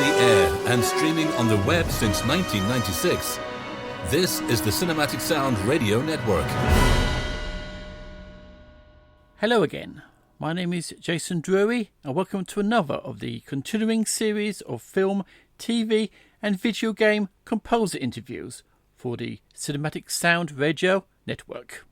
the air and streaming on the web since 1996. This is the Cinematic Sound Radio Network. Hello again. My name is Jason Drury and welcome to another of the continuing series of film, TV and video game composer interviews for the Cinematic Sound Radio Network.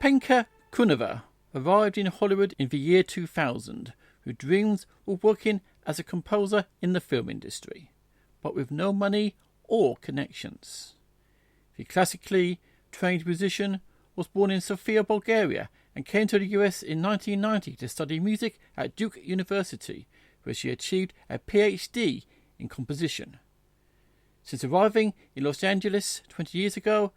Penka Kouneva arrived in Hollywood in the year 2000 with dreams of working as a composer in the film industry, but with no money or connections. The classically trained musician was born in Sofia, Bulgaria and came to the US in 1990 to study music at Duke University, where she achieved a PhD in composition. Since arriving in Los Angeles 20 years ago,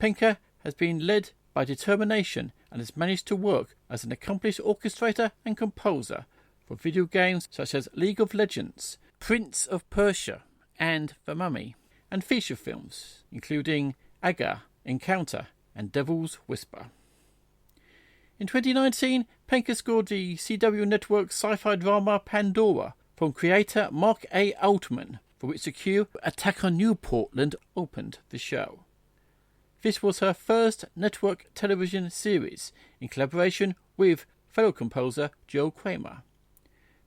Penka has been led by determination and has managed to work as an accomplished orchestrator and composer for video games such as League of Legends, Prince of Persia and The Mummy, and feature films including Aga, Encounter and Devil's Whisper. In 2019, Penka scored the CW network sci-fi drama Pandora from creator Mark A. Altman, for which the Q Attack on New Portland opened the show. This was her first network television series in collaboration with fellow composer Joe Kraemer.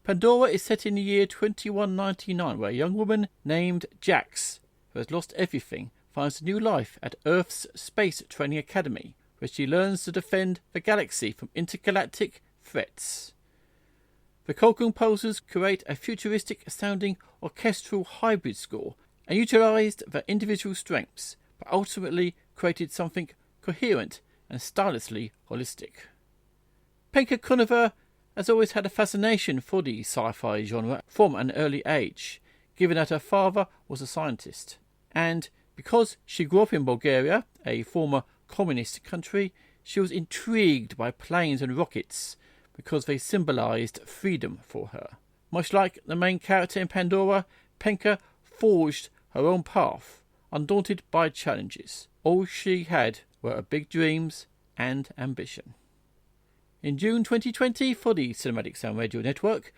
Pandora is set in the year 2199, where a young woman named Jax, who has lost everything, finds a new life at Earth's Space Training Academy, where she learns to defend the galaxy from intergalactic threats. The co-composers create a futuristic-sounding orchestral-hybrid score and utilised their individual strengths, but ultimately created something coherent and stylistically holistic. Penka Kouneva has always had a fascination for the sci-fi genre from an early age, given that her father was a scientist, and because she grew up in Bulgaria, a former communist country, she was intrigued by planes and rockets because they symbolised freedom for her. Much like the main character in Pandora, Penka forged her own path, undaunted by challenges. All she had were her big dreams and ambition. In June 2020, for the Cinematic Sound Radio Network,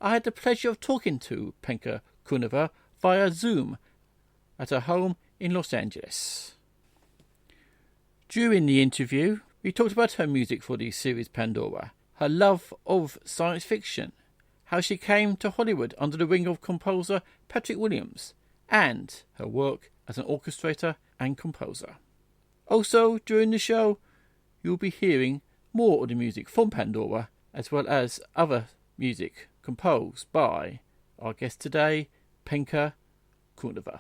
I had the pleasure of talking to Penka Kouneva via Zoom at her home in Los Angeles. During the interview, we talked about her music for the series Pandora, her love of science fiction, how she came to Hollywood under the wing of composer Patrick Williams, and her work as an orchestrator and composer. Also, during the show, you'll be hearing more of the music from Pandora, as well as other music composed by our guest today, Penka Kouneva.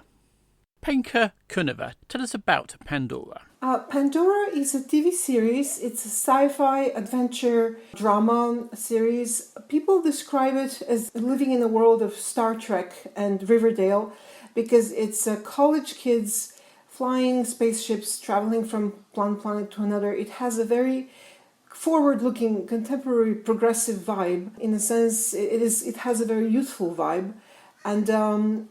Penka Kouneva, tell us about Pandora. Pandora is a TV series. It's a sci-fi adventure drama series. People describe it as living in a world of Star Trek and Riverdale because it's college kids flying spaceships, traveling from one planet to another. It has a very forward-looking, contemporary, progressive vibe. In a sense, it has a very youthful vibe, and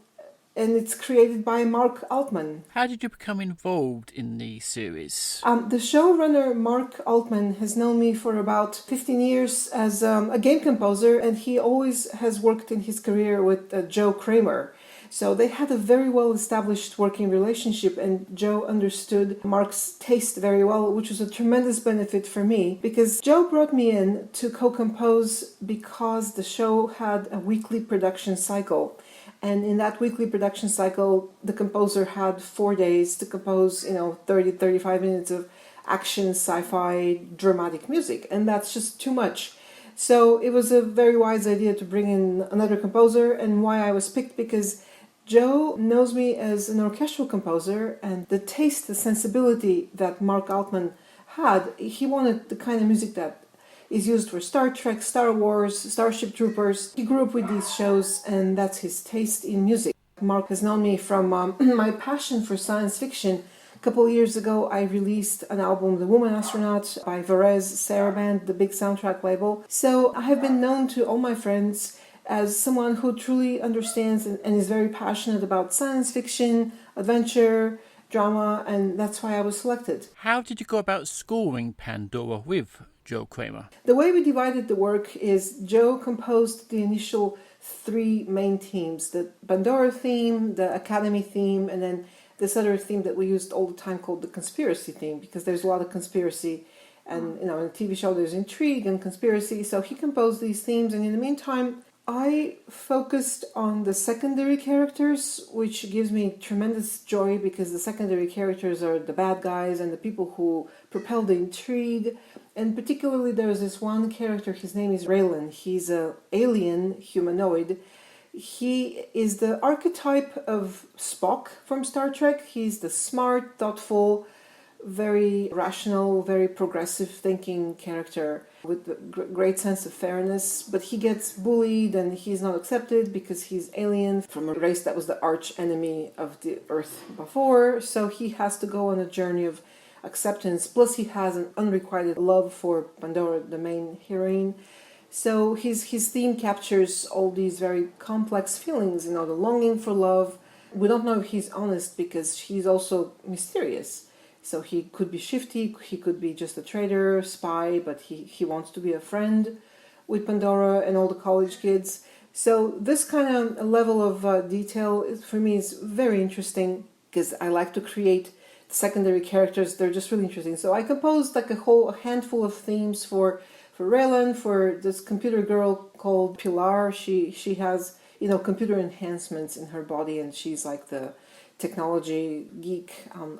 it's created by Mark Altman. How did you become involved in the series? The showrunner Mark Altman has known me for about 15 years as a game composer, and he always has worked in his career with Joe Kraemer. So they had a very well-established working relationship, and Joe understood Mark's taste very well, which was a tremendous benefit for me, because Joe brought me in to co-compose because the show had a weekly production cycle. And in that weekly production cycle, the composer had 4 days to compose, 30, 35 minutes of action, sci-fi, dramatic music. And that's just too much. So it was a very wise idea to bring in another composer. And why I was picked, because Joe knows me as an orchestral composer, and the taste, the sensibility that Mark Altman had, he wanted the kind of music that is used for Star Trek, Star Wars, Starship Troopers. He grew up with these shows, and that's his taste in music. Mark has known me from my passion for science fiction. A couple of years ago, I released an album, The Woman Astronaut, by Varese Saraband, the big soundtrack label. So I have been known to all my friends as someone who truly understands and is very passionate about science fiction, adventure, drama, and that's why I was selected. How did you go about scoring Pandora with Joe Kraemer? The way we divided the work is Joe composed the initial 3 main themes, the Pandora theme, the Academy theme, and then this other theme that we used all the time called the conspiracy theme, because there's a lot of conspiracy, and in a TV show there's intrigue and conspiracy. So he composed these themes, and in the meantime I focused on the secondary characters, which gives me tremendous joy because the secondary characters are the bad guys and the people who propel the intrigue. And particularly there's this one character, his name is Raylan. He's an alien humanoid. He is the archetype of Spock from Star Trek. He's the smart, thoughtful, very rational, very progressive thinking character with a great sense of fairness, but he gets bullied and he's not accepted because he's alien from a race that was the arch enemy of the Earth before. So he has to go on a journey of acceptance. Plus, he has an unrequited love for Pandora, the main heroine. So his theme captures all these very complex feelings, the longing for love. We don't know if he's honest because he's also mysterious. So he could be shifty, he could be just a traitor, spy, but he wants to be a friend with Pandora and all the college kids. So this kind of level of detail for me is very interesting because I like to create secondary characters. They're just really interesting. So I composed like a handful of themes for Raylan, for this computer girl called Pilar. She has computer enhancements in her body, and she's like the technology geek,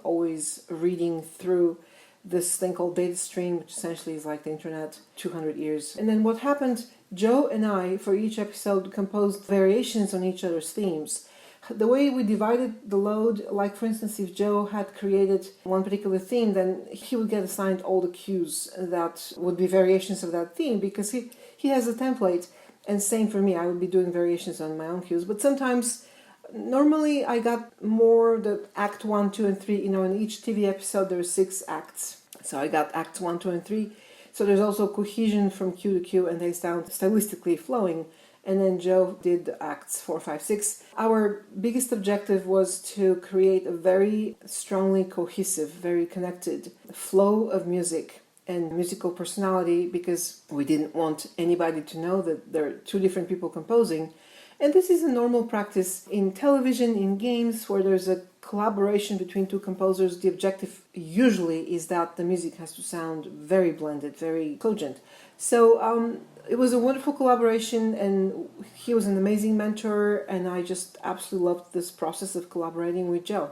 always reading through this thing called data stream, which essentially is like the internet 200 years. And then what happened, Joe and I, for each episode, composed variations on each other's themes. The way we divided the load, like for instance, if Joe had created one particular theme, then he would get assigned all the cues that would be variations of that theme because he has a template. And same for me, I would be doing variations on my own cues. But sometimes, normally I got more the act 1, 2, and 3. In each TV episode there are 6 acts. So I got acts 1, 2, and 3. So there's also cohesion from cue to cue, and they sound stylistically flowing. And then Joe did acts 4, 5, 6. Our biggest objective was to create a very strongly cohesive, very connected flow of music and musical personality, because we didn't want anybody to know that there are 2 different people composing. And this is a normal practice in television, in games, where there's a collaboration between 2 composers. The objective usually is that the music has to sound very blended, very cogent. So it was a wonderful collaboration, and he was an amazing mentor, and I just absolutely loved this process of collaborating with Joe.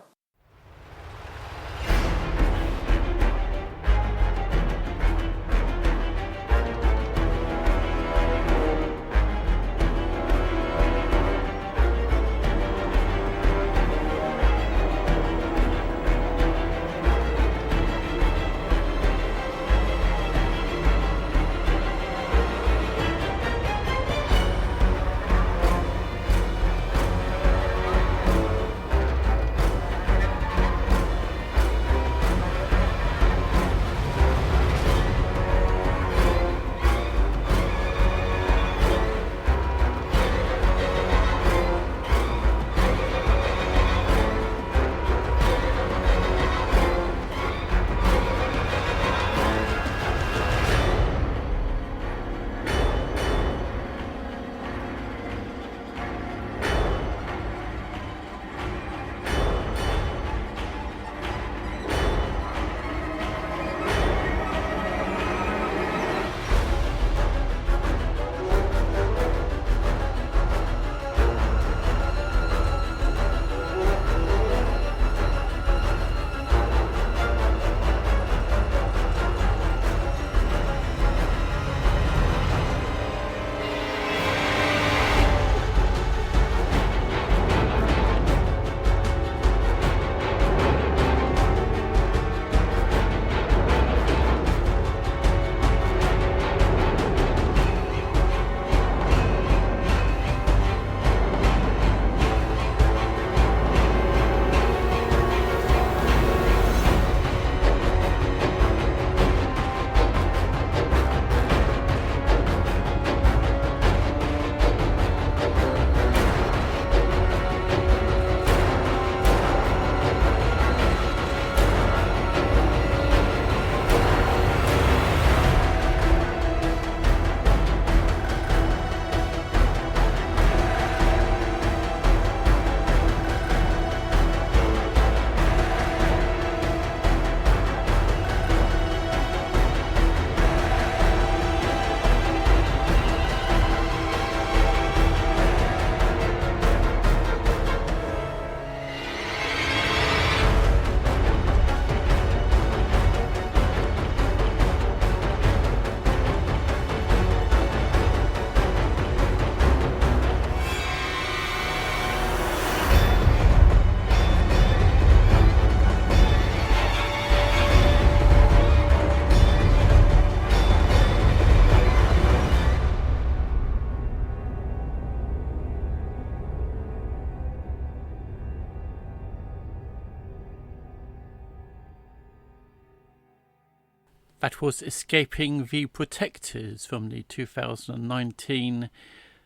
That was Escaping the Protectors from the 2019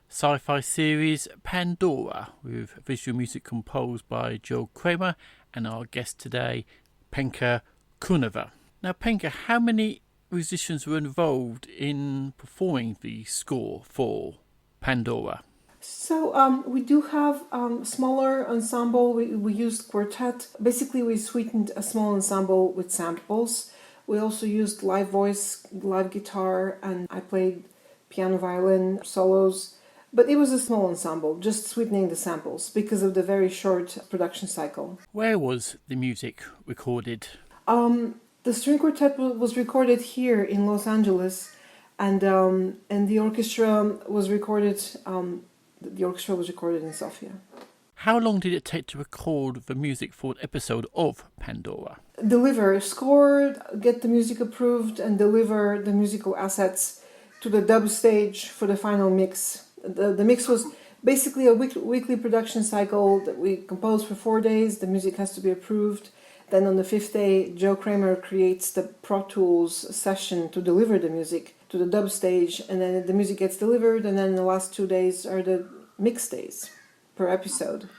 sci-fi series Pandora, with visual music composed by Joe Kraemer and our guest today, Penka Kouneva. Now, Penka, how many musicians were involved in performing the score for Pandora? So we do have smaller ensemble. We used quartet. Basically, we sweetened a small ensemble with samples. We also used live voice, live guitar, and I played piano, violin, solos. But it was a small ensemble, just sweetening the samples because of the very short production cycle. Where was the music recorded? The string quartet was recorded here in Los Angeles, and the orchestra was recorded. The orchestra was recorded in Sofia. How long did it take to record the music for an episode of Pandora? Deliver, score, get the music approved, and deliver the musical assets to the dub stage for the final mix. The mix was basically a weekly production cycle that we composed for 4 days. The music has to be approved. Then on the 5th day, Joe Kraemer creates the Pro Tools session to deliver the music to the dub stage, and then the music gets delivered, and then the last 2 days are the mix days per episode.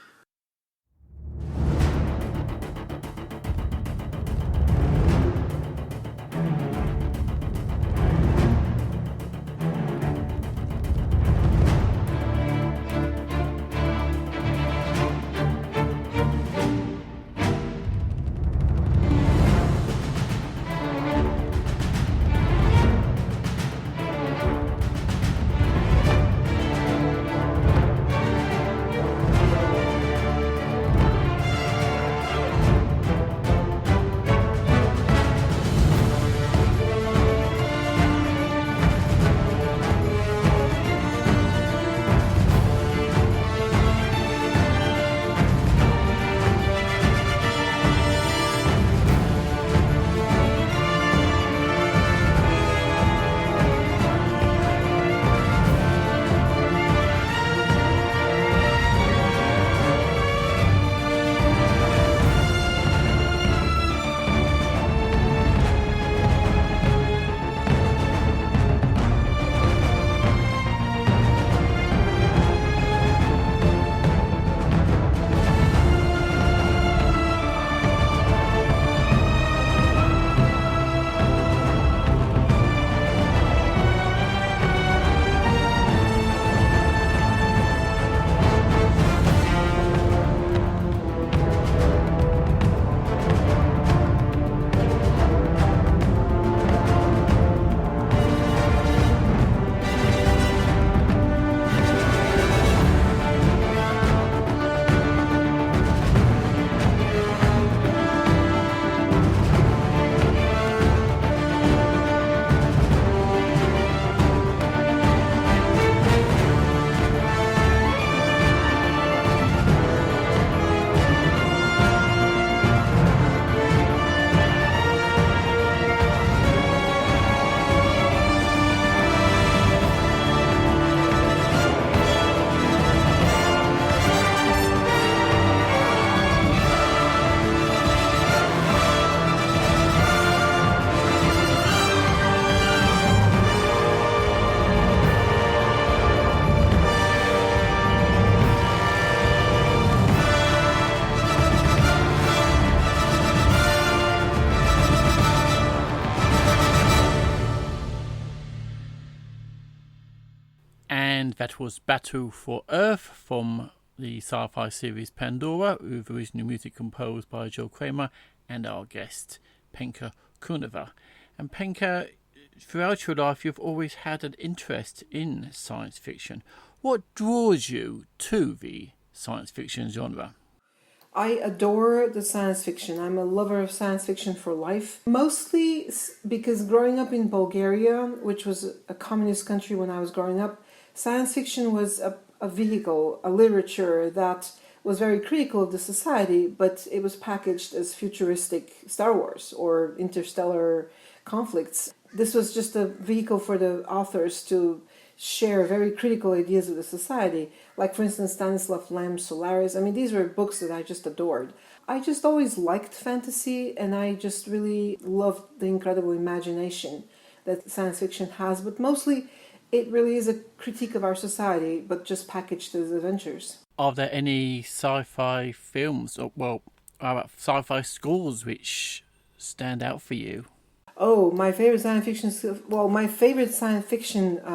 That was Battle for Earth from the sci-fi series Pandora, with original music composed by Joe Kraemer and our guest, Penka Kouneva. And Penka, throughout your life you've always had an interest in science fiction. What draws you to the science fiction genre? I adore the science fiction. I'm a lover of science fiction for life. Mostly because growing up in Bulgaria, which was a communist country when I was growing up, science fiction was a vehicle, a literature that was very critical of the society, but it was packaged as futuristic Star Wars or interstellar conflicts. This was just a vehicle for the authors to share very critical ideas of the society. Like, for instance, Stanislav Lem's Solaris. I mean, these were books that I just adored. I just always liked fantasy, and I just really loved the incredible imagination that science fiction has, but mostly it really is a critique of our society, but just packaged as adventures. Are there any sci-fi films, or sci-fi scores which stand out for you? Oh, my favorite science fiction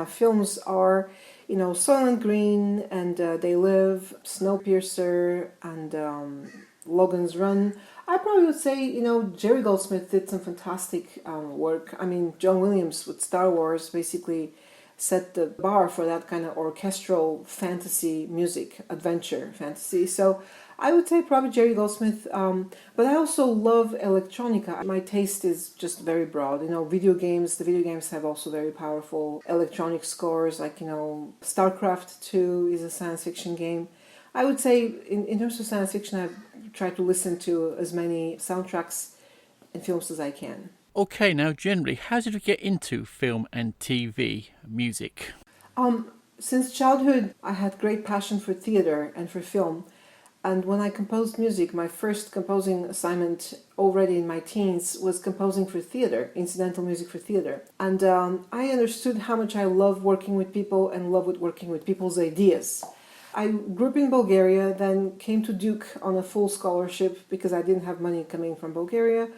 films are, Soylent Green and They Live, Snowpiercer, and Logan's Run. I probably would say, Jerry Goldsmith did some fantastic work. I mean, John Williams with Star Wars basically set the bar for that kind of orchestral fantasy music, adventure fantasy. So I would say probably Jerry Goldsmith, but I also love electronica. My taste is just very broad. The video games have also very powerful electronic scores, like, StarCraft 2 is a science fiction game. I would say in terms of science fiction, I've tried to listen to as many soundtracks and films as I can. Okay, now generally, how did you get into film and TV music? Since childhood, I had great passion for theater and for film. And when I composed music, my first composing assignment already in my teens was composing for theater, incidental music for theater. And I understood how much I love working with people and love working with people's ideas. I grew up in Bulgaria, then came to Duke on a full scholarship because I didn't have money coming from Bulgaria.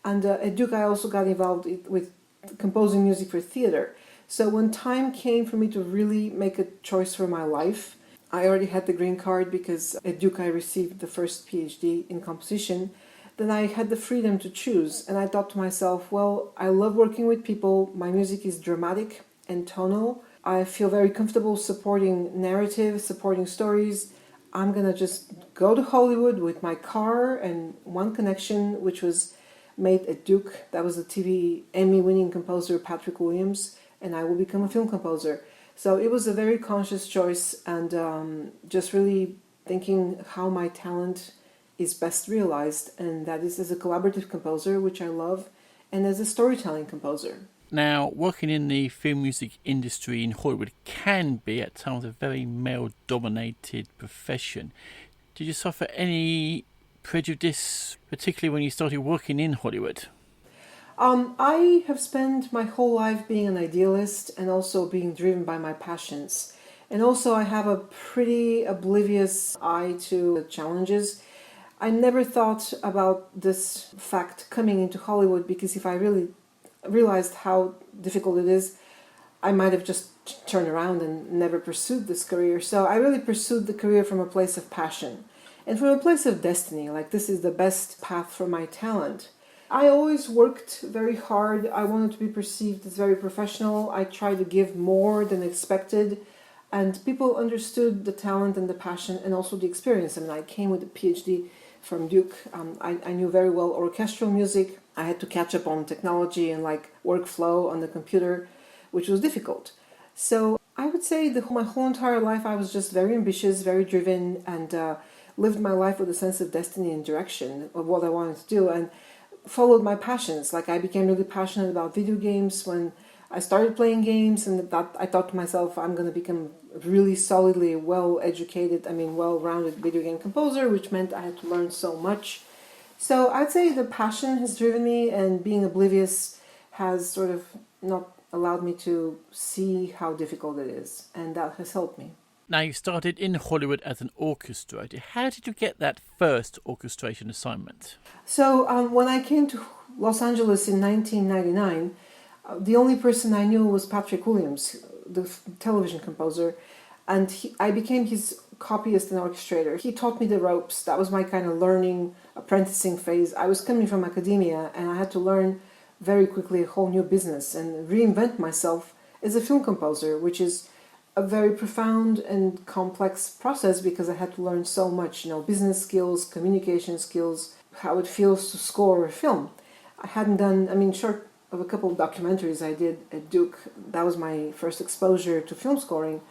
And at Duke, I also got involved with composing music for theater. So when time came for me to really make a choice for my life, I already had the green card because at Duke I received the first PhD in composition. Then I had the freedom to choose. And I thought to myself, well, I love working with people. My music is dramatic and tonal. I feel very comfortable supporting narrative, supporting stories. I'm going to just go to Hollywood with my car and one connection, which was made at Duke. That was the TV Emmy-winning composer Patrick Williams, and I will become a film composer. So it was a very conscious choice, and just really thinking how my talent is best realized, and that is as a collaborative composer, which I love, and as a storytelling composer. Now, working in the film music industry in Hollywood can be at times a very male-dominated profession. Did you suffer any prejudice, particularly when you started working in Hollywood? I have spent my whole life being an idealist and also being driven by my passions. And also I have a pretty oblivious eye to challenges. I never thought about this fact coming into Hollywood, because if I really realized how difficult it is, I might have just turned around and never pursued this career. So I really pursued the career from a place of passion and from a place of destiny, like this is the best path for my talent. I always worked very hard. I wanted to be perceived as very professional. I tried to give more than expected, and people understood the talent and the passion and also the experience. I mean, I came with a PhD from Duke. I knew very well orchestral music. I had to catch up on technology and workflow on the computer, which was difficult. So I would say my whole entire life I was just very ambitious, very driven, and lived my life with a sense of destiny and direction of what I wanted to do, and followed my passions. Like I became really passionate about video games when I started playing games, and that I thought to myself, I'm going to become really solidly well-rounded video game composer, which meant I had to learn so much. So I'd say the passion has driven me, and being oblivious has sort of not allowed me to see how difficult it is, and that has helped me. Now, you started in Hollywood as an orchestrator. How did you get that first orchestration assignment? So when I came to Los Angeles in 1999, the only person I knew was Patrick Williams, the television composer, and I became his copyist and orchestrator. He taught me the ropes. That was my kind of learning, apprenticing phase. I was coming from academia, and I had to learn very quickly a whole new business and reinvent myself as a film composer, which is a very profound and complex process because I had to learn so much, business skills, communication skills, how it feels to score a film. I hadn't done, short of a couple of documentaries I did at Duke, that was my first exposure to film scoring.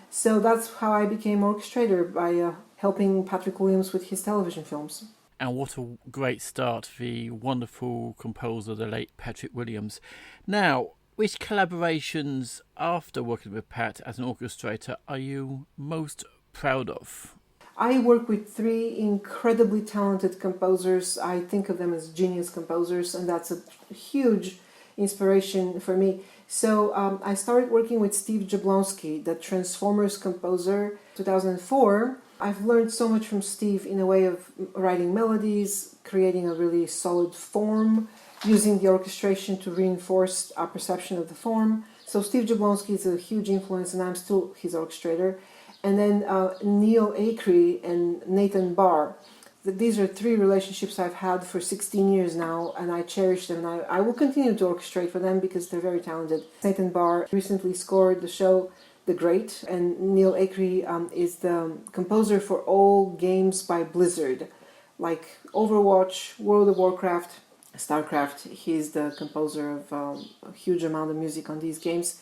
So that's how I became orchestrator, by helping Patrick Williams with his television films. And what a great start, the wonderful composer, the late Patrick Williams. Now, which collaborations after working with Pat as an orchestrator are you most proud of? I work with three incredibly talented composers. I think of them as genius composers, and that's a huge inspiration for me. So I started working with Steve Jablonski, the Transformers composer, 2004. I've learned so much from Steve in a way of writing melodies, creating a really solid form, using the orchestration to reinforce our perception of the form. So Steve Jablonski is a huge influence, and I'm still his orchestrator. And then Neil Acree and Nathan Barr. These are three relationships I've had for 16 years now, and I cherish them. And I will continue to orchestrate for them because they're very talented. Nathan Barr recently scored the show The Great, and Neil Acree is the composer for all games by Blizzard, like Overwatch, World of Warcraft, StarCraft. He's the composer of a huge amount of music on these games.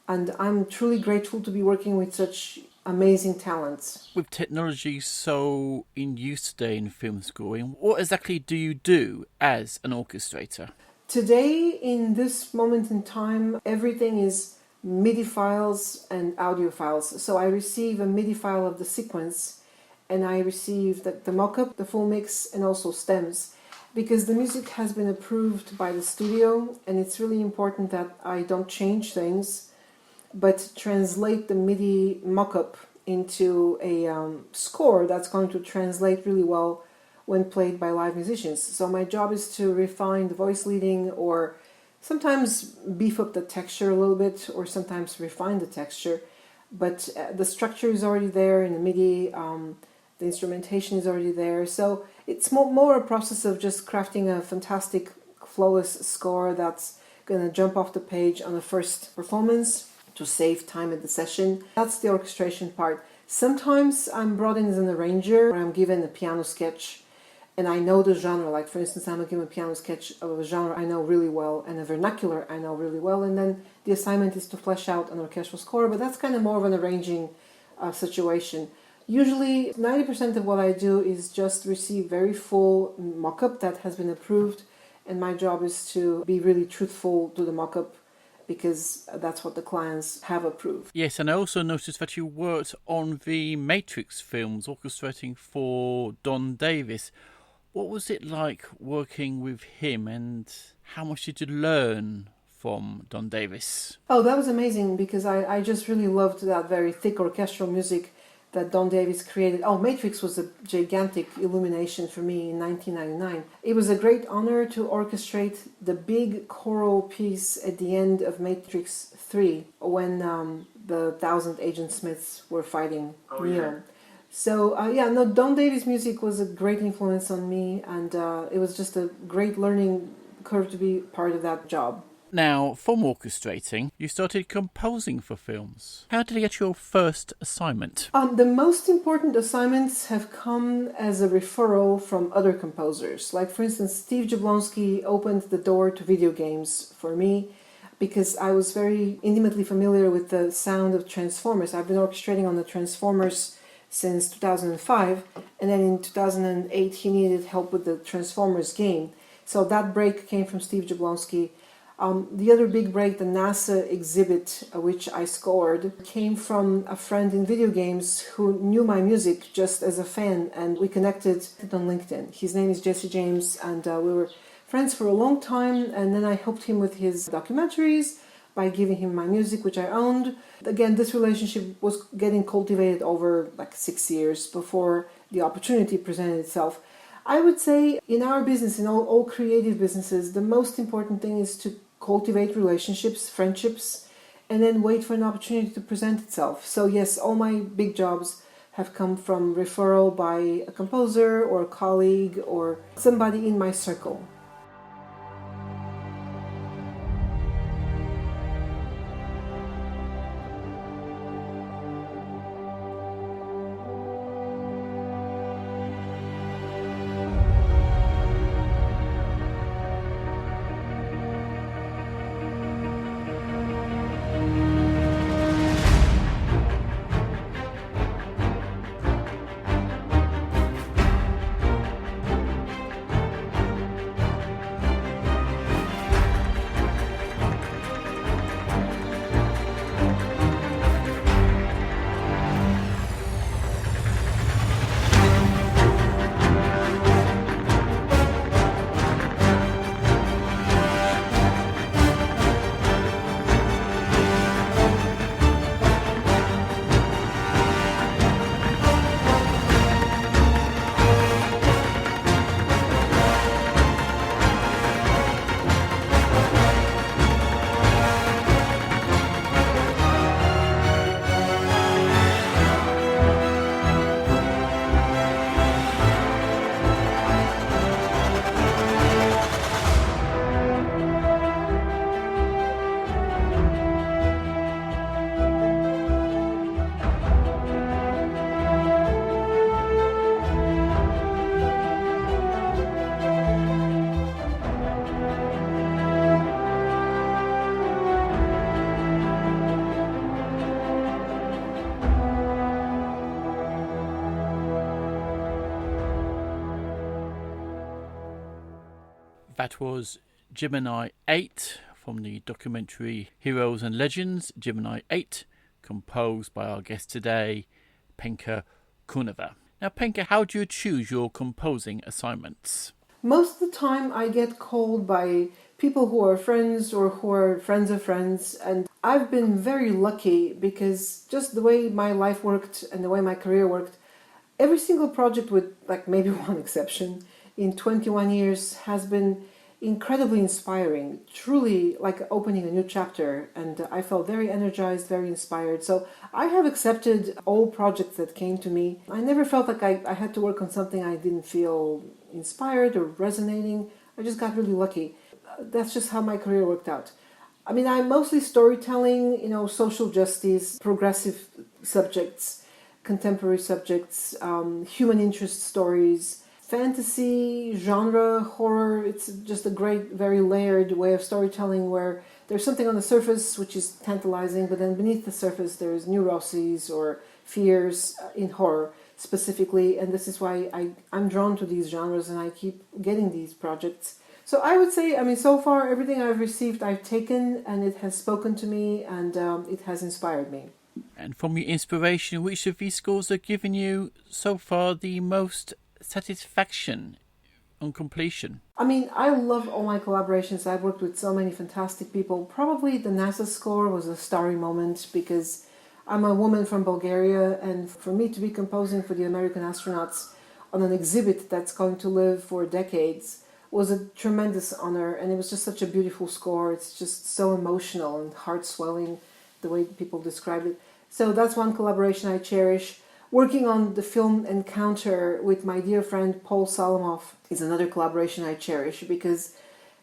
And I'm truly grateful to be working with such amazing talents. With technology so in use today in film scoring, what exactly do you do as an orchestrator? Today, in this moment in time, everything is MIDI files and audio files. So I receive a MIDI file of the sequence, and I receive the mock-up, the full mix, and also stems. Because the music has been approved by the studio, and it's really important that I don't change things, but translate the MIDI mock-up into a score that's going to translate really well when played by live musicians. So my job is to refine the voice leading, or sometimes beef up the texture a little bit, or sometimes refine the texture. But the structure is already there in the MIDI, the instrumentation is already there. So it's more a process of just crafting a fantastic, flawless score that's going to jump off the page on the first performance, to save time at the session. That's the orchestration part. Sometimes I'm brought in as an arranger, or I'm given a piano sketch, and I know the genre. Like, for instance, I'm given a piano sketch of a genre I know really well, and a vernacular I know really well, and then the assignment is to flesh out an orchestral score, but that's kind of more of an arranging situation. Usually, 90% of what I do is just receive very full mock-up that has been approved, and my job is to be really truthful to the mock-up, because that's what the clients have approved. Yes, and I also noticed that you worked on the Matrix films, orchestrating for Don Davis. What was it like working with him, and how much did you learn from Don Davis? Oh, that was amazing, because I just really loved that very thick orchestral music that Don Davis created. Oh, Matrix was a gigantic illumination for me in 1999. It was a great honor to orchestrate the big choral piece at the end of Matrix 3 when the 1,000 Agent Smiths were fighting Neo. Yeah. So, Don Davis' music was a great influence on me, and it was just a great learning curve to be part of that job. Now, from orchestrating, you started composing for films. How did you get your first assignment? The most important assignments have come as a referral from other composers. Like, for instance, Steve Jablonski opened the door to video games for me, because I was very intimately familiar with the sound of Transformers. I've been orchestrating on the Transformers since 2005, and then in 2008 he needed help with the Transformers game. So that break came from Steve Jablonski. The other big break, the NASA exhibit, which I scored, came from a friend in video games who knew my music just as a fan, and we connected on LinkedIn. His name is Jesse James, and we were friends for a long time, and then I helped him with his documentaries by giving him my music, which I owned. Again, this relationship was getting cultivated over like 6 years before the opportunity presented itself. I would say in our business, in all creative businesses, the most important thing is to cultivate relationships, friendships, and then wait for an opportunity to present itself. So yes, all my big jobs have come from referral by a composer or a colleague or somebody in my circle. That was Gemini 8 from the documentary Heroes and Legends, Gemini 8, composed by our guest today, Penka Kouneva. Now, Penka, how do you choose your composing assignments? Most of the time I get called by people who are friends or who are friends of friends, and I've been very lucky because just the way my life worked and the way my career worked, every single project with like maybe one exception in 21 years has been incredibly inspiring, truly like opening a new chapter, and I felt very energized, very inspired. So I have accepted all projects that came to me. I never felt like I had to work on something I didn't feel inspired or resonating. I just got really lucky. That's just how my career worked out. I mean, I'm mostly storytelling, social justice, progressive subjects, contemporary subjects, human interest stories, fantasy, genre, horror. It's just a great, very layered way of storytelling where there's something on the surface which is tantalizing, but then beneath the surface there's neuroses or fears in horror specifically, and this is why I'm drawn to these genres and I keep getting these projects. So I would say, so far everything I've received I've taken and it has spoken to me and it has inspired me. And from your inspiration, which of these scores have given you so far the most satisfaction on completion? I love all my collaborations. I've worked with so many fantastic people. Probably the NASA score was a starry moment because I'm a woman from Bulgaria, and for me to be composing for the American astronauts on an exhibit that's going to live for decades was a tremendous honor, and it was just such a beautiful score. It's just so emotional and heart-swelling the way people described it. So that's one collaboration I cherish. Working on the film Encounter with my dear friend Paul Salomov is another collaboration I cherish because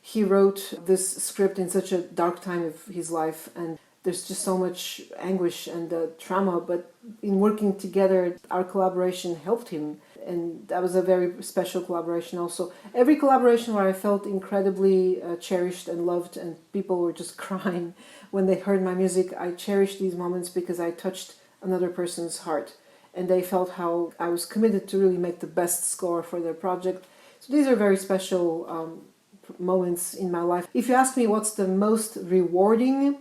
he wrote this script in such a dark time of his life and there's just so much anguish and trauma, but in working together, our collaboration helped him, and that was a very special collaboration also. Every collaboration where I felt incredibly cherished and loved and people were just crying when they heard my music, I cherish these moments because I touched another person's heart. And they felt how I was committed to really make the best score for their project. So these are very special moments in my life. If you ask me what's the most rewarding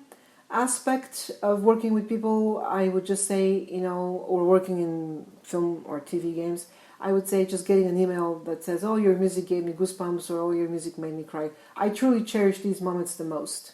aspect of working with people, I would just say, or working in film or TV games, I would say just getting an email that says, oh, your music gave me goosebumps, or oh, your music made me cry. I truly cherish these moments the most.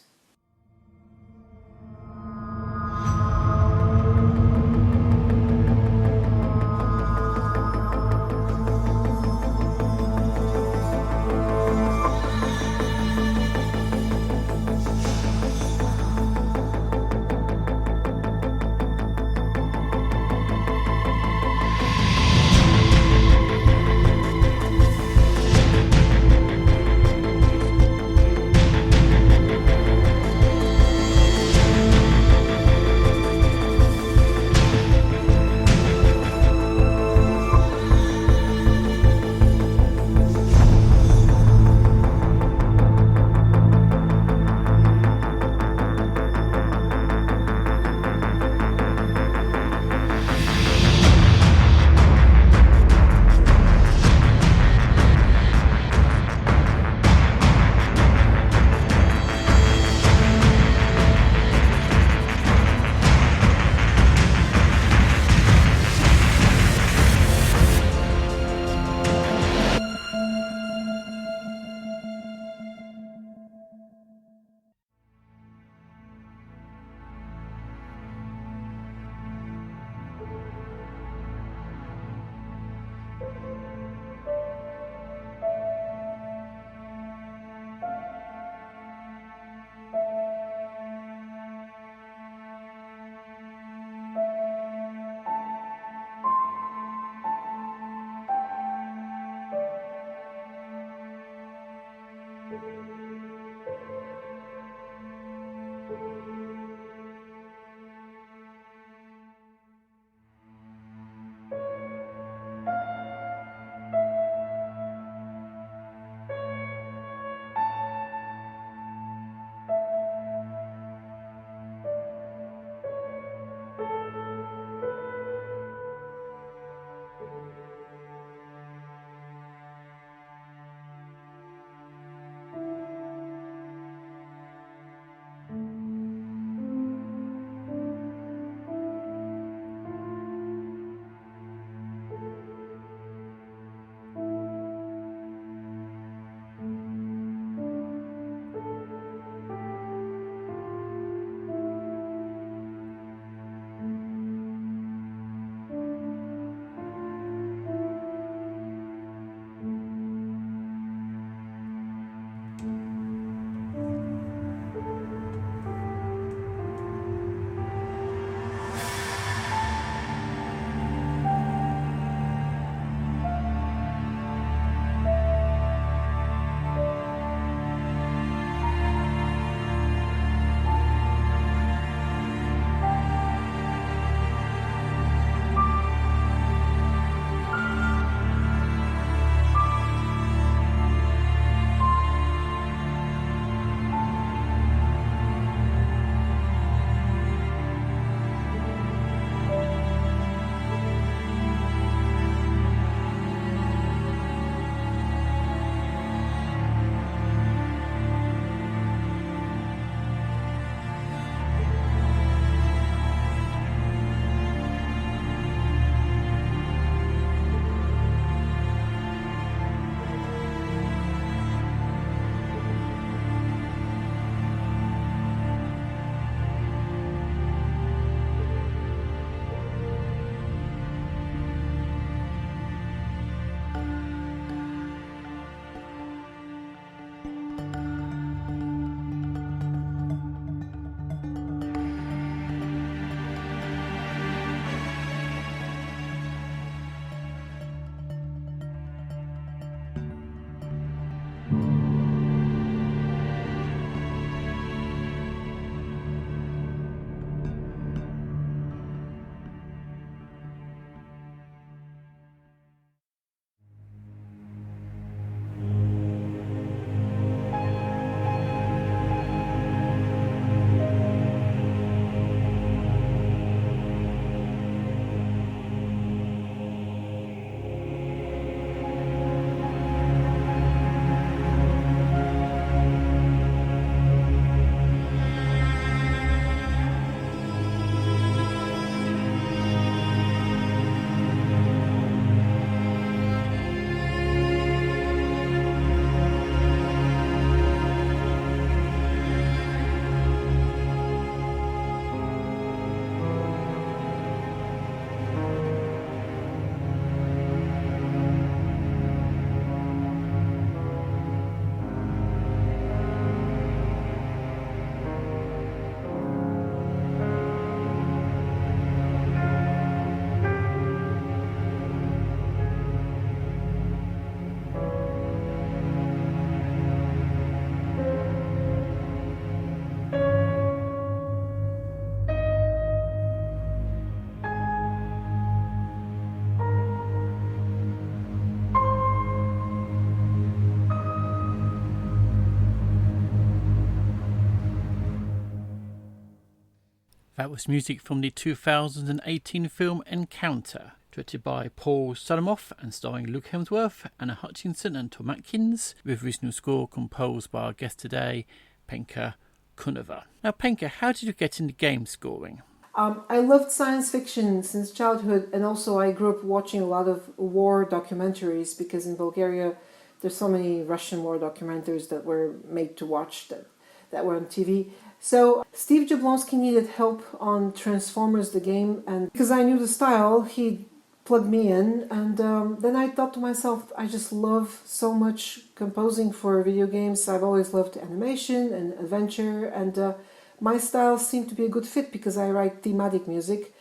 That was music from the 2018 film Encounter, directed by Paul Solomoff and starring Luke Hemsworth, Anna Hutchinson and Tom Atkins, with original score composed by our guest today, Penka Kouneva. Now Penka, how did you get into game scoring? I loved science fiction since childhood, and also I grew up watching a lot of war documentaries because in Bulgaria there's so many Russian war documentaries that were made to watch that were on TV. So Steve Jablonsky needed help on Transformers the game, and because I knew the style, he plugged me in, and then I thought to myself, I just love so much composing for video games. I've always loved animation and adventure, and my style seemed to be a good fit because I write thematic music.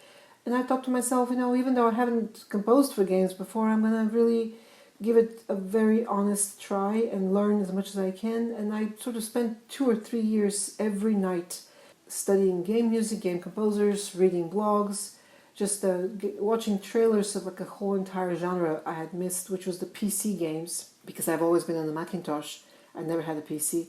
And I thought to myself, even though I haven't composed for games before, I'm going to really give it a very honest try and learn as much as I can. And I sort of spent 2 or 3 years every night studying game music, game composers, reading blogs, just watching trailers of like a whole entire genre I had missed, which was the PC games, because I've always been on the Macintosh. I never had a PC.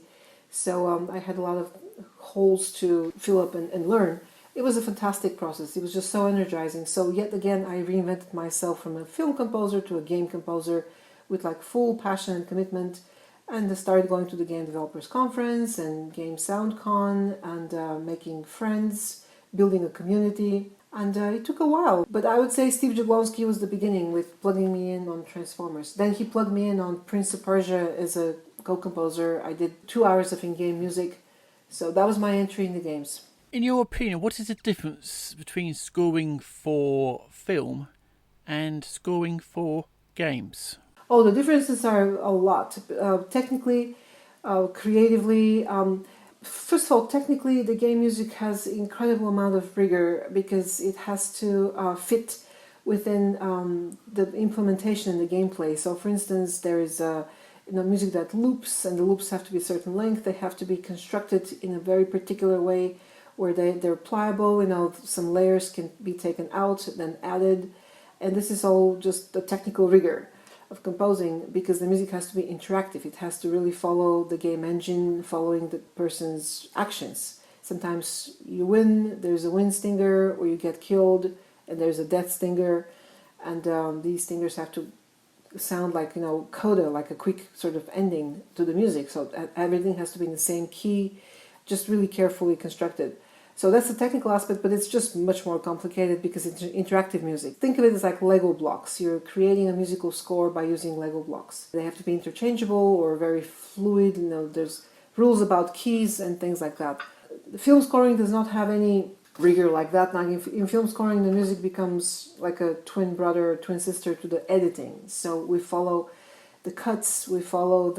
So I had a lot of holes to fill up and learn. It was a fantastic process. It was just so energizing. So yet again, I reinvented myself from a film composer to a game composer with like full passion and commitment. And I started going to the Game Developers Conference and Game SoundCon and making friends, building a community. And it took a while. But I would say Steve Jablonsky was the beginning with plugging me in on Transformers. Then he plugged me in on Prince of Persia as a co-composer. I did 2 hours of in-game music. So that was my entry in the games. In your opinion, what is the difference between scoring for film and scoring for games? Oh, the differences are a lot. Technically, creatively, first of all, technically, the game music has incredible amount of rigor because it has to fit within the implementation and the gameplay. So, for instance, there is music that loops, and the loops have to be a certain length. They have to be constructed in a very particular way where they're pliable. Some layers can be taken out, then added. And this is all just the technical rigor of composing because the music has to be interactive. It has to really follow the game engine, following the person's actions. Sometimes you win, there's a win stinger, or you get killed, and there's a death stinger. And these stingers have to sound like, coda, like a quick sort of ending to the music. So everything has to be in the same key, just really carefully constructed. So that's the technical aspect, but it's just much more complicated because it's interactive music. Think of it as like Lego blocks. You're creating a musical score by using Lego blocks. They have to be interchangeable or very fluid. There's rules about keys and things like that. The film scoring does not have any rigor like that. Now, in film scoring, the music becomes like a twin brother or twin sister to the editing. So we follow the cuts, we follow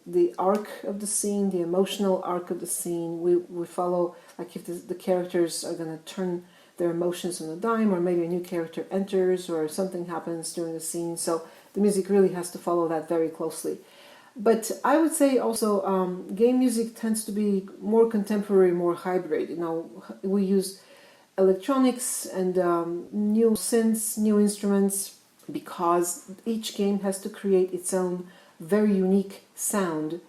the arc of the scene, the emotional arc of the scene. We follow, like if the characters are going to turn their emotions on a dime, or maybe a new character enters, or something happens during the scene. So the music really has to follow that very closely. But I would say also game music tends to be more contemporary, more hybrid. We use electronics and new synths, new instruments, because each game has to create its own very unique sound,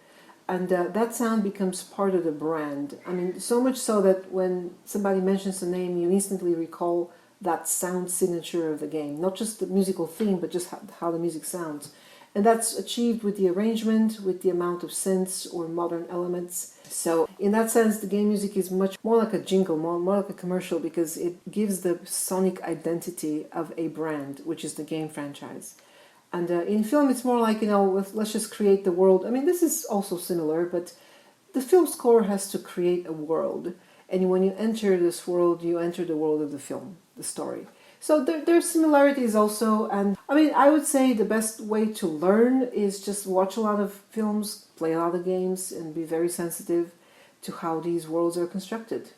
and that sound becomes part of the brand. I mean, so much so that when somebody mentions a name, you instantly recall that sound signature of the game, not just the musical theme, but just how the music sounds. And that's achieved with the arrangement, with the amount of synths or modern elements. So in that sense, the game music is much more like a jingle, more like a commercial, because it gives the sonic identity of a brand, which is the game franchise. And in film, it's more like, let's just create the world. I mean, this is also similar, but the film score has to create a world. And when you enter this world, you enter the world of the film, the story. So there's similarities also, and I mean, I would say the best way to learn is just watch a lot of films, play a lot of games, and be very sensitive to how these worlds are constructed.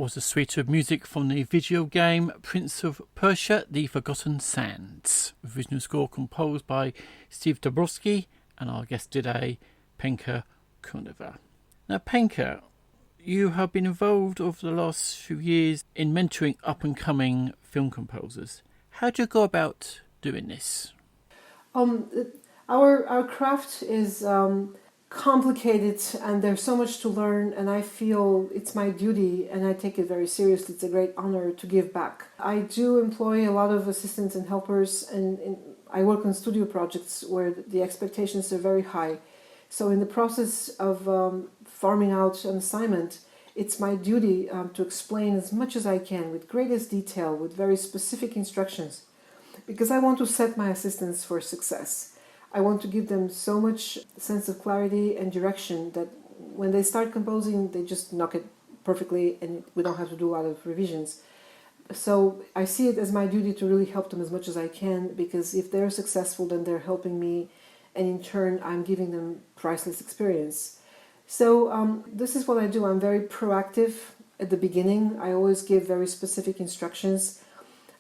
was a suite of music from the video game Prince of Persia, The Forgotten Sands. Original score composed by Steve Dabrowski and our guest today, Penka Kouneva. Now, Penka, you have been involved over the last few years in mentoring up-and-coming film composers. How do you go about doing this? Our craft is complicated, and there's so much to learn, and I feel it's my duty, and I take it very seriously. It's a great honor to give back. I do employ a lot of assistants and helpers, and I work on studio projects where the expectations are very high. So in the process of farming out an assignment, it's my duty to explain as much as I can with greatest detail, with very specific instructions, because I want to set my assistants for success. I want to give them so much sense of clarity and direction that when they start composing, they just knock it perfectly and we don't have to do a lot of revisions. So I see it as my duty to really help them as much as I can, because if they're successful, then they're helping me, and in turn, I'm giving them priceless experience. So this is what I do. I'm very proactive at the beginning. I always give very specific instructions.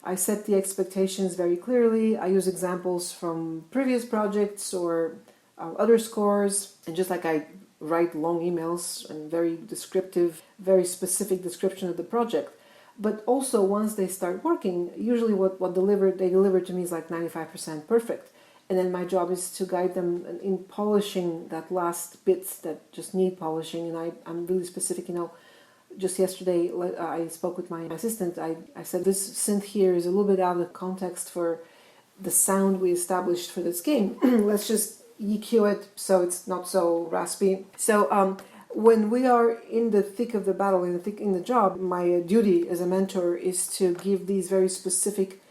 I set the expectations very clearly. I use examples from previous projects or other scores. And just like I write long emails and very descriptive, very specific description of the project. But also once they start working, usually what they deliver to me is like 95% perfect. And then my job is to guide them in polishing that last bits that just need polishing. And I'm really specific, Just yesterday, I spoke with my assistant. I said, this synth here is a little bit out of context for the sound we established for this game. Let's just EQ it so it's not so raspy. So when we are in the thick of the battle, in the job, my duty as a mentor is to give these very specific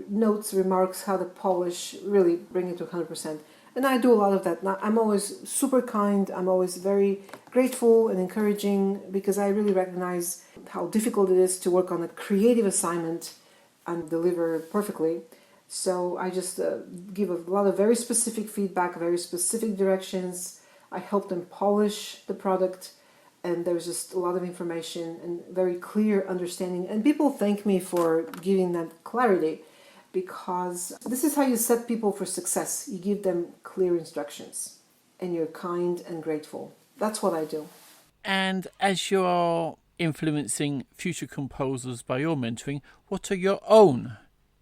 notes, remarks, how to polish, really bring it to 100%. And I do a lot of that. Now, I'm always super kind. I'm always very grateful and encouraging, because I really recognize how difficult it is to work on a creative assignment and deliver perfectly. So I just give a lot of very specific feedback, very specific directions. I help them polish the product, and there's just a lot of information and very clear understanding. And people thank me for giving that clarity, because this is how you set people for success. You give them clear instructions, and you're kind and grateful. That's what I do. And as you are influencing future composers by your mentoring, what are your own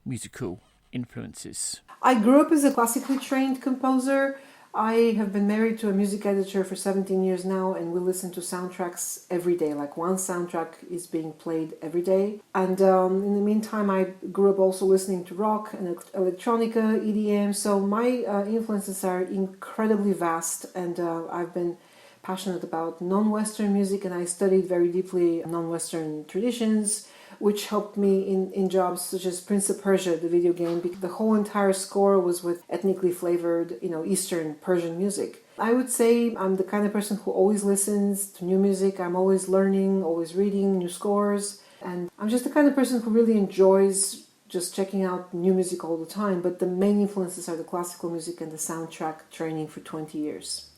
musical influences? I grew up as a classically trained composer. I have been married to a music editor for 17 years now, and we listen to soundtracks every day. Like one soundtrack is being played every day. And in the meantime, I grew up also listening to rock and electronica, EDM. So my influences are incredibly vast, and I've been passionate about non-Western music, and I studied very deeply non-Western traditions, which helped me in jobs such as Prince of Persia, the video game, because the whole entire score was with ethnically flavored, Eastern Persian music. I would say I'm the kind of person who always listens to new music. I'm always learning, always reading new scores, and I'm just the kind of person who really enjoys just checking out new music all the time. But the main influences are the classical music and the soundtrack training for 20 years.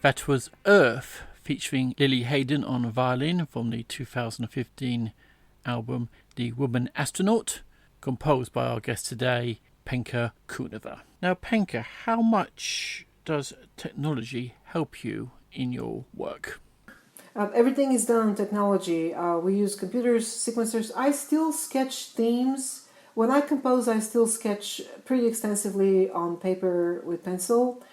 That was Earth, featuring Lily Hayden on violin from the 2015 album The Woman Astronaut, composed by our guest today, Penka Kouneva. Now, Penka, how much does technology help you in your work? Everything is done on technology. We use computers, sequencers. I still sketch themes. When I compose, I still sketch pretty extensively on paper with pencil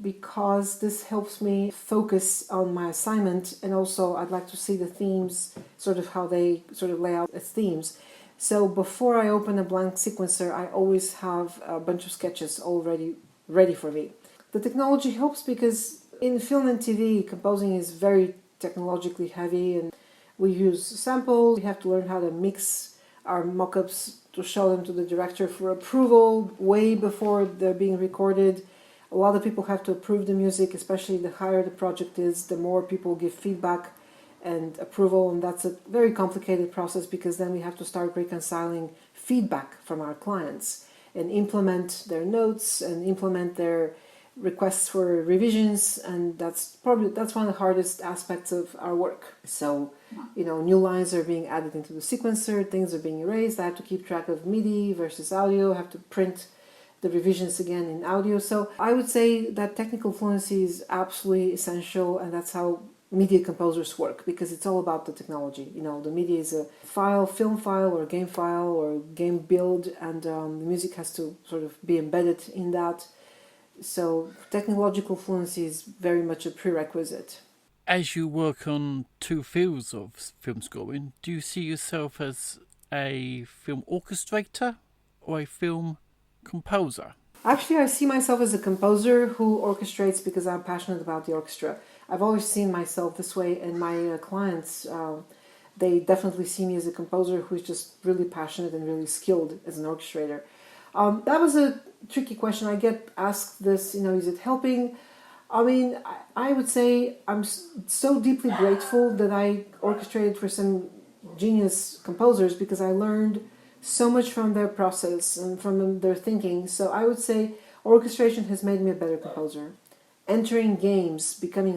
because this helps me focus on my assignment, and also I'd like to see the themes, sort of how they sort of lay out as themes. So before I open a blank sequencer, I always have a bunch of sketches already ready for me. The technology helps because in film and TV, composing is very technologically heavy, and we use samples. We have to learn how to mix our mock-ups to show them to the director for approval way before they're being recorded. A lot of people have to approve the music, especially the higher the project is, the more people give feedback and approval, and that's a very complicated process because then we have to start reconciling feedback from our clients and implement their notes and implement their requests for revisions, and that's one of the hardest aspects of our work. So, new lines are being added into the sequencer, things are being erased. I have to keep track of MIDI versus audio. I have to print the revisions again in audio. So I would say that technical fluency is absolutely essential, and that's how media composers work, because it's all about the technology. The media is a file, film file or game file or game build, and the music has to sort of be embedded in that. So technological fluency is very much a prerequisite. As you work on two fields of film scoring, do you see yourself as a film orchestrator or a film composer? Actually, I see myself as a composer who orchestrates because I'm passionate about the orchestra. I've always seen myself this way, and my clients, they definitely see me as a composer who's just really passionate and really skilled as an orchestrator. That was a tricky question. I get asked this, is it helping? I mean, I would say I'm so deeply grateful that I orchestrated for some genius composers because I learned so much from their process and from their thinking. So I would say orchestration has made me a better composer. Entering games, becoming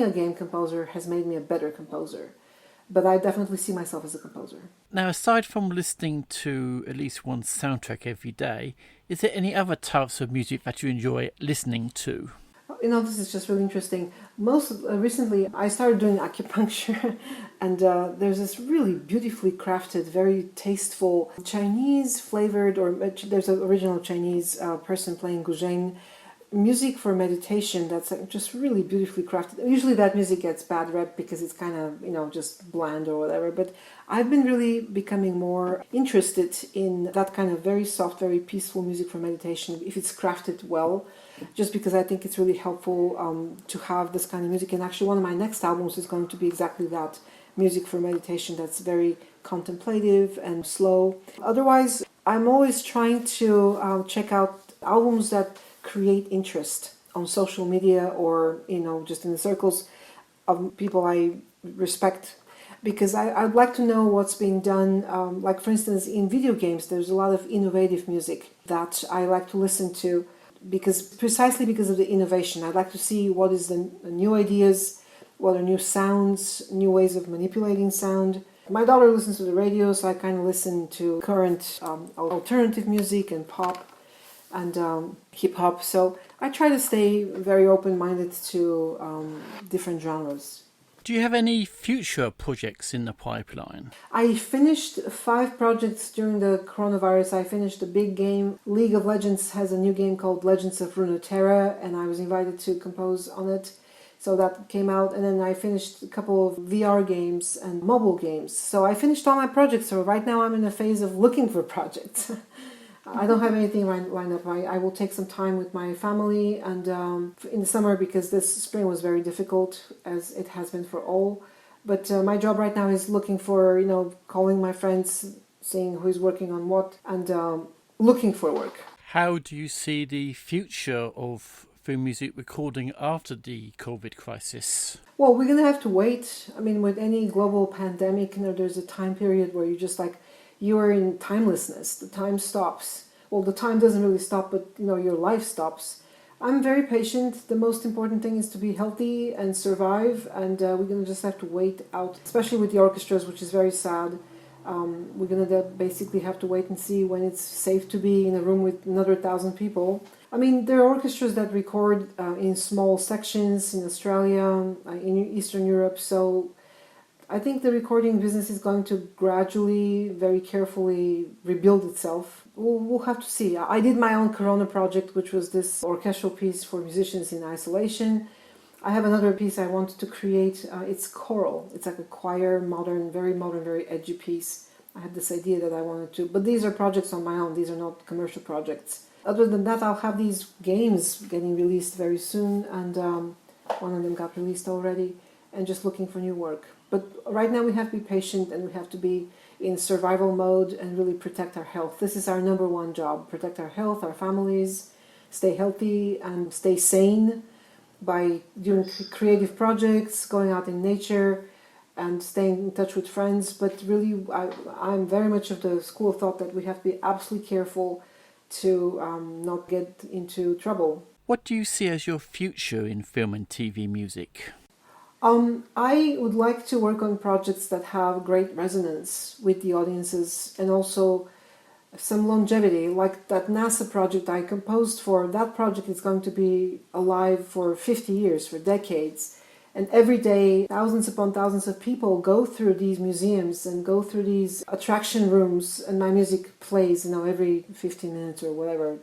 a game composer has made me a better composer. But I definitely see myself as a composer. Now, aside from listening to at least one soundtrack every day, is there any other types of music that you enjoy listening to? This is just really interesting. Recently, I started doing acupuncture, and there's this really beautifully crafted, very tasteful Chinese flavored, or there's an original Chinese person playing guzheng music for meditation that's just really beautifully crafted. Usually that music gets bad rep because it's kind of, just bland or whatever, but I've been really becoming more interested in that kind of very soft, very peaceful music for meditation, if it's crafted well, just because I think it's really helpful to have this kind of music. And actually one of my next albums is going to be exactly that, music for meditation that's very contemplative and slow. Otherwise, I'm always trying to check out albums that create interest on social media or, just in the circles of people I respect, because I'd like to know what's being done. Like, for instance, in video games, there's a lot of innovative music that I like to listen to precisely because of the innovation. I'd like to see what is the new ideas, what are new sounds, new ways of manipulating sound. My daughter listens to the radio, so I kind of listen to current alternative music and pop and hip-hop. So I try to stay very open-minded to different genres. Do you have any future projects in the pipeline? I finished 5 projects during the coronavirus. I finished a big game. League of Legends has a new game called Legends of Runeterra, and I was invited to compose on it. So that came out, and then I finished a couple of VR games and mobile games. So I finished all my projects, so right now I'm in a phase of looking for projects. I don't have anything lined up. I will take some time with my family and in the summer, because this spring was very difficult, as it has been for all. But my job right now is looking for, calling my friends, seeing who's working on what, and looking for work. How do you see the future of film music recording after the COVID crisis? Well, we're going to have to wait. I mean, with any global pandemic, there's a time period where you are in timelessness. The time stops. Well, the time doesn't really stop, but your life stops. I'm very patient. The most important thing is to be healthy and survive, and we're going to just have to wait out, especially with the orchestras, which is very sad. We're going to basically have to wait and see when it's safe to be in a room with another 1,000 people. I mean, there are orchestras that record in small sections in Australia, in Eastern Europe, so I think the recording business is going to gradually, very carefully rebuild itself. We'll have to see. I did my own Corona project, which was this orchestral piece for musicians in isolation. I have another piece I wanted to create. It's choral. It's like a choir, modern, very edgy piece. I had this idea that I wanted to, but these are projects on my own. These are not commercial projects. Other than that, I'll have these games getting released very soon, and one of them got released already, and just looking for new work. But right now we have to be patient, and we have to be in survival mode and really protect our health. This is our number one job: protect our health, our families, stay healthy and stay sane by doing creative projects, going out in nature, and staying in touch with friends. But really, I'm very much of the school of thought that we have to be absolutely careful to not get into trouble. What do you see as your future in film and TV music? I would like to work on projects that have great resonance with the audiences and also some longevity, like that NASA project I composed for. That project is going to be alive for 50 years, for decades. And every day, thousands upon thousands of people go through these museums and go through these attraction rooms, and my music plays, every 15 minutes or whatever,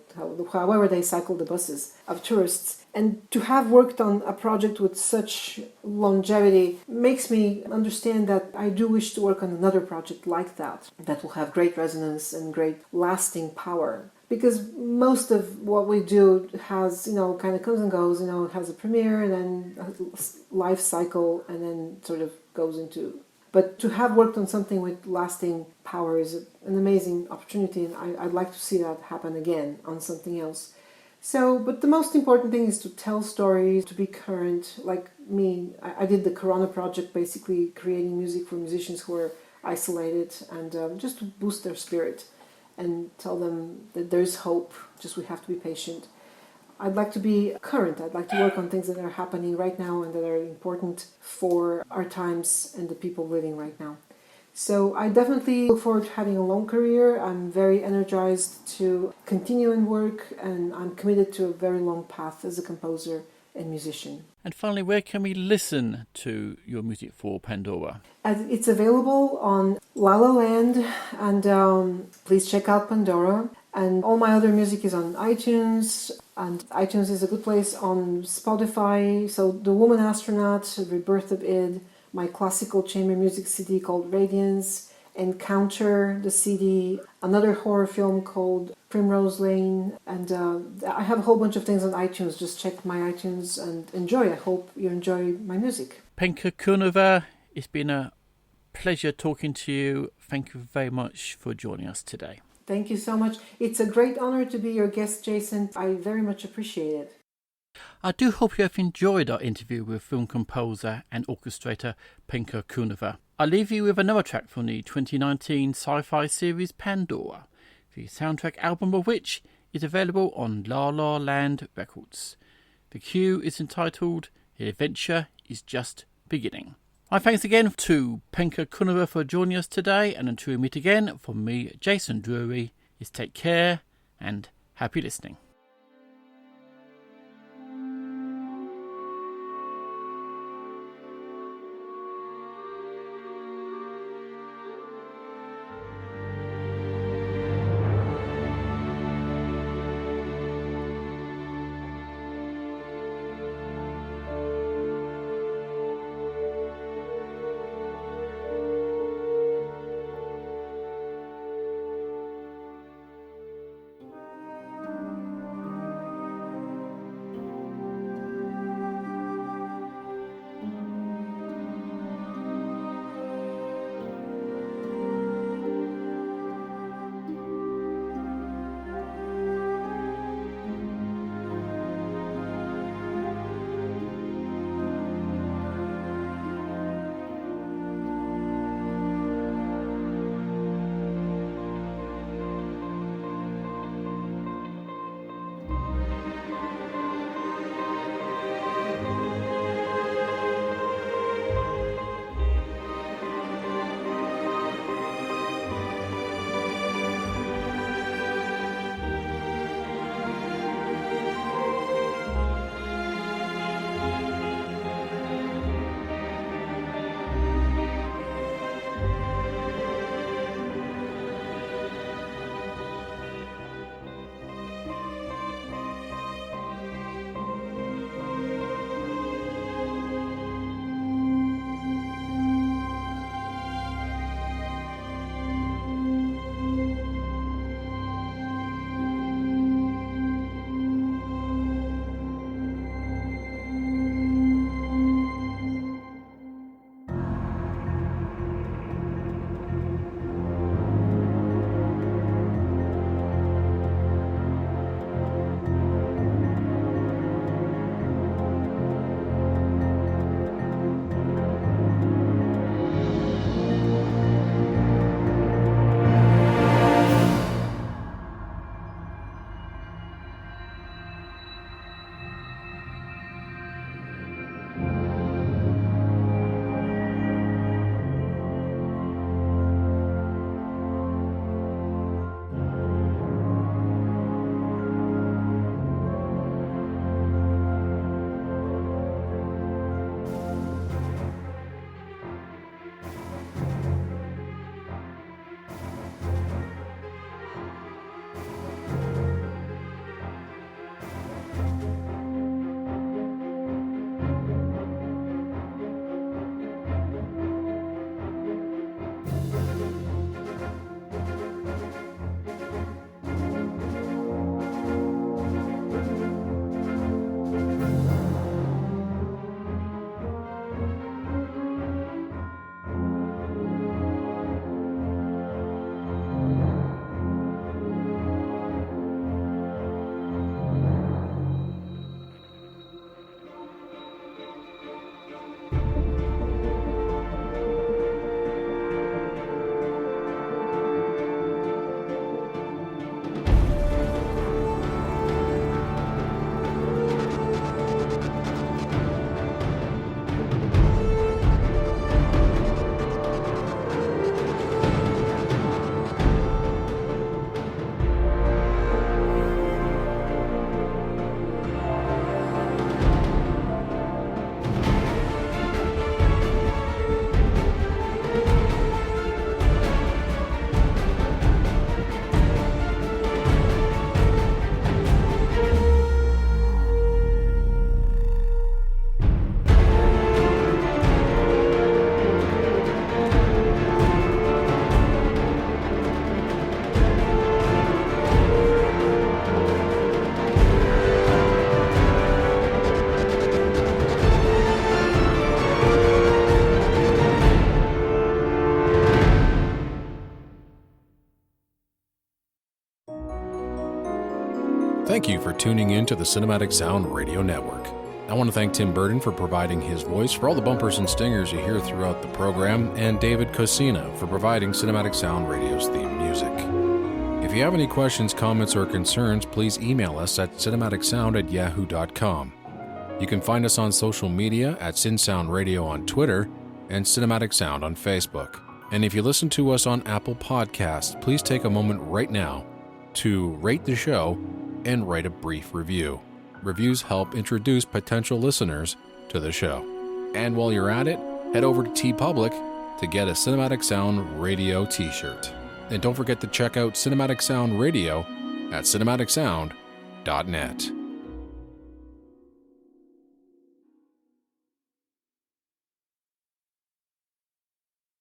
however they cycle the buses of tourists. And to have worked on a project with such longevity makes me understand that I do wish to work on another project like that will have great resonance and great lasting power. Because most of what we do has, kind of comes and goes, it has a premiere and then a life cycle and then sort of goes into... But to have worked on something with lasting power is an amazing opportunity, and I'd like to see that happen again on something else. So, but the most important thing is to tell stories, to be current. Like me, I did the Corona project, basically creating music for musicians who are isolated, and just to boost their spirit and tell them that there's hope, just we have to be patient. I'd like to be current. I'd like to work on things that are happening right now and that are important for our times and the people living right now. So I definitely look forward to having a long career. I'm very energized to continue and work, and I'm committed to a very long path as a composer and musician. And finally, where can we listen to your music for Pandora? It's available on La La Land, and please check out Pandora. And all my other music is on iTunes, and iTunes is a good place. On Spotify, so The Woman Astronaut, Rebirth of Id, my classical chamber music CD called Radiance, Encounter, the CD, another horror film called Primrose Lane, and I have a whole bunch of things on iTunes. Just check my iTunes and enjoy. I hope you enjoy my music. Penka Kouneva, it's been a pleasure talking to you. Thank you very much for joining us today. Thank you so much. It's a great honor to be your guest, Jason. I very much appreciate it. I do hope you have enjoyed our interview with film composer and orchestrator Penka Kouneva. I'll leave you with another track from the 2019 sci-fi series Pandora, the soundtrack album of which is available on La La Land Records. The cue is entitled The Adventure is Just Beginning. My thanks again to Penka Kouneva for joining us today, and until we meet again, from me, Jason Drury, is take care and happy listening. Thank you for tuning in to the Cinematic Sound Radio Network. I want to thank Tim Burton for providing his voice for all the bumpers and stingers you hear throughout the program, and David Cosina for providing Cinematic Sound Radio's theme music. If you have any questions, comments, or concerns, please email us at cinematicsound@yahoo.com. You can find us on social media at CinSound Radio on Twitter and Cinematic Sound on Facebook. And if you listen to us on Apple Podcasts, please take a moment right now to rate the show and write a brief review. Reviews help introduce potential listeners to the show. And while you're at it, head over to TeePublic to get a Cinematic Sound Radio t-shirt. And don't forget to check out Cinematic Sound Radio at cinematicsound.net.